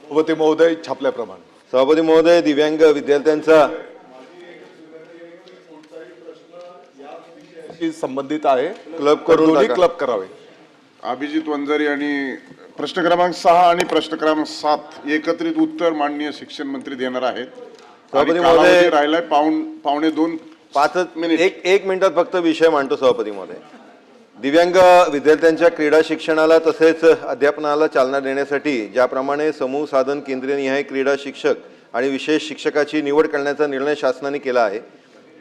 सभापती महोदय छापल्याप्रमाणे सभापती महोदय, दिव्यांग विद्यार्थ्यांचा संबंधित आहे, क्लब करून दोन्ही टाका. क्लब करावे. अभिजित वंजारी आणि प्रश्न क्रमांक 6 आणि प्रश्न क्रमांक 7 एकत्रित उत्तर माननीय शिक्षण मंत्री देणार आहेत. सभापती आणि कालावधी महोदय, राहिलाय पावणे 2 5 मिनिट. एक मिनिटात फक्त विषय मांडतो सभापती महोदय. दिव्यांग विद्यार्थ्यांच्या क्रीडा शिक्षणाला तसेच अध्यापनाला चालना देण्यासाठी ज्याप्रमाणे समूह साधन केंद्रनिहाय क्रीडा शिक्षक आणि विशेष शिक्षकाची निवड करण्याचा निर्णय शासनाने केला आहे,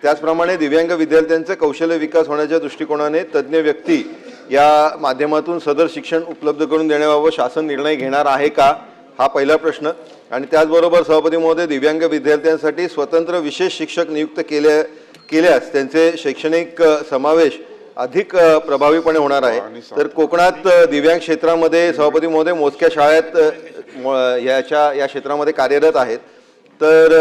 त्याचप्रमाणे दिव्यांग विद्यार्थ्यांचे कौशल्य विकास होण्याच्या दृष्टिकोनाने तज्ज्ञ व्यक्ती या माध्यमातून सदर शिक्षण उपलब्ध करून देण्याबाबत शासन निर्णय घेणार आहे का, हा पहिला प्रश्न. आणि त्याचबरोबर सभापती महोदय, दिव्यांग विद्यार्थ्यांसाठी स्वतंत्र विशेष शिक्षक नियुक्त केल्यास त्यांचे शैक्षणिक समावेश अधिक प्रभावीपणे होणार आहे. तर कोकणात दिव्यांग क्षेत्रामध्ये सभापती महोदय मोजक्या शाळेत या क्षेत्रामध्ये कार्यरत आहेत. तर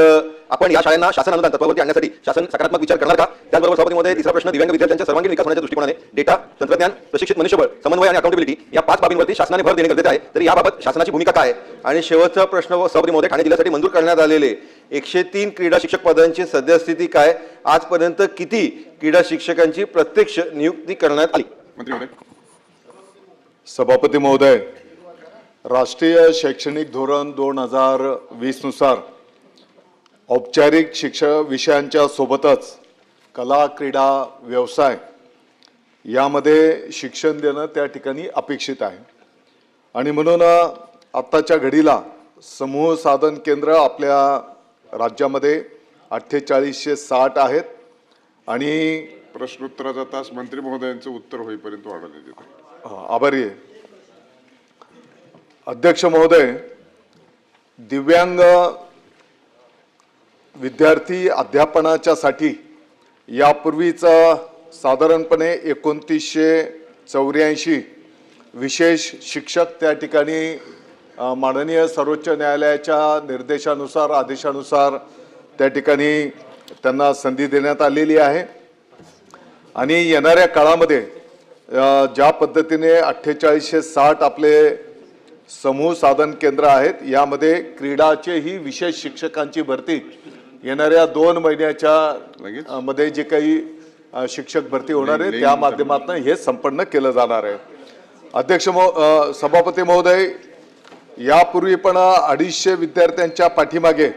आपण या शाळांना शासन अनुदान तत्वावरती आणण्यासाठी शासन सकारात्मक विचार करणार का? त्याचबरोबर सभापती महोदय, तिसरा प्रश्न, दिव्यांग विद्यार्थ्यांच्या सर्वांगीण विकास होण्याच्या दृष्टिकोनाने डेटा, तंत्रज्ञान, प्रशिक्षित मनुष्यबळ, समन्वय आणि अकाउंटेबिलिटी या 5 बाबींवरती शासनाने भर देणे गरजेचे आहे. तर याबाबत शासनाची भूमिका काय आहे? आणि शेवटचा प्रश्न सभापती महोदय, ठाणे जिल्ह्यासाठी मंजूर करण्यात आलेले 103 क्रीडा शिक्षक पदांची सद्यस्थिती काय? आजपर्यंत किती क्रीडा शिक्षकांची प्रत्यक्ष नियुक्ती करण्यात आली? मंत्री महोदय. सभापती महोदय, राष्ट्रीय शैक्षणिक धोरण 2020 नुसार औपचारिक शिक्षण विषयांच्या सोबतच कला, क्रीडा, व्यवसाय यामध्ये शिक्षण देणं त्या ठिकाणी अपेक्षित आहे. आणि म्हणून आत्ताच्या घडीला समूह साधन केंद्र आपल्या राज्यामध्ये 4860 आहेत. आणि प्रश्नोत्तराचा तास मंत्री महोदयांचं उत्तर होईपर्यंत वाढवण्यात येतो. आभारी आहे. अध्यक्ष महोदय, दिव्यांग विद्यार्थी अध्यापनाच्या साठी यापूर्वीच साधारणपणे 2984 विशेष शिक्षक त्या ठिकाणी माननीय सर्वोच्च न्यायालयाच्या निर्देशानुसार आदेशानुसार त्या ठिकाणी त्यांना संधी देण्यात आलेली आहे. आणि येणाऱ्या काळामध्ये ज्या पद्धतीने 4860 आपले समूह साधन केंद्र आहेत, यामध्ये क्रीडाचेही विशेष शिक्षकांची भरती येणाऱ्या 2 महिन्याच्या मध्ये जे काही शिक्षक भरती होणार आहे त्या माध्यमातून हे संपन्न केलं जाणार आहे. अध्यक्ष सभापती महोदय, यापूर्वी पण 250 विद्यार्थ्यांच्या पाठीमागे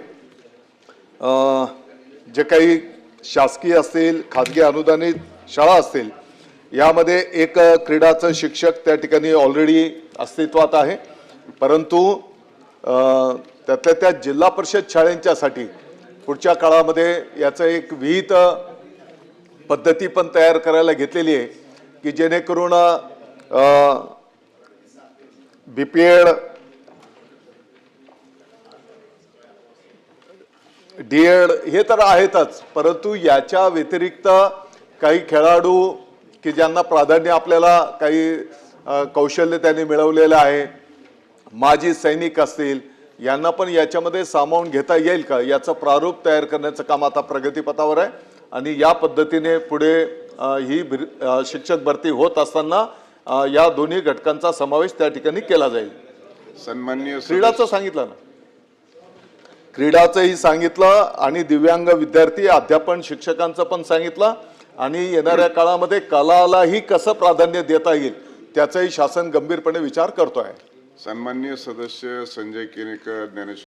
जे काही शासकीय असतील, खाजगी अनुदानित शाळा असतील, यामध्ये एक क्रीडाचं शिक्षक त्या ठिकाणी ऑलरेडी अस्तित्वात आहे. परंतु त्यातल्या त्या जिल्हा परिषद शाळांच्यासाठी पुढच्या काळामध्ये याचं एक विहित पद्धती पण तयार करायला घेतलेली आहे की जेणेकरून BPEd, DEd हे तर आहेतच, परंतु याच्या व्यतिरिक्त काही खेळाडू की ज्यांना प्राधान्य आपल्याला काही कौशल्य त्यांनी मिळवलेलं आहे, माजी सैनिक असतील, यांना पण याच्यामध्ये सामावून घेता येईल का, याचं प्रारूप तयार करण्याचं काम आता प्रगतीपथावर आहे. आणि या पद्धतीने पुढे ही शिक्षक भरती होत असताना या दोन्ही घटकांचा समावेश त्या ठिकाणी केला जाईल. सन्माननीय क्रीडाचं सांगितलं ना, क्रीडाचंही सांगितलं आणि दिव्यांग विद्यार्थी अध्यापन शिक्षकांचं पण सांगितलं. आणि येणाऱ्या काळामध्ये कलालाही कसं प्राधान्य देता येईल त्याचाही शासन गंभीरपणे विचार करतो आहे. सन्माननीय सदस्य संजय केनेकर, ज्ञानेश्वर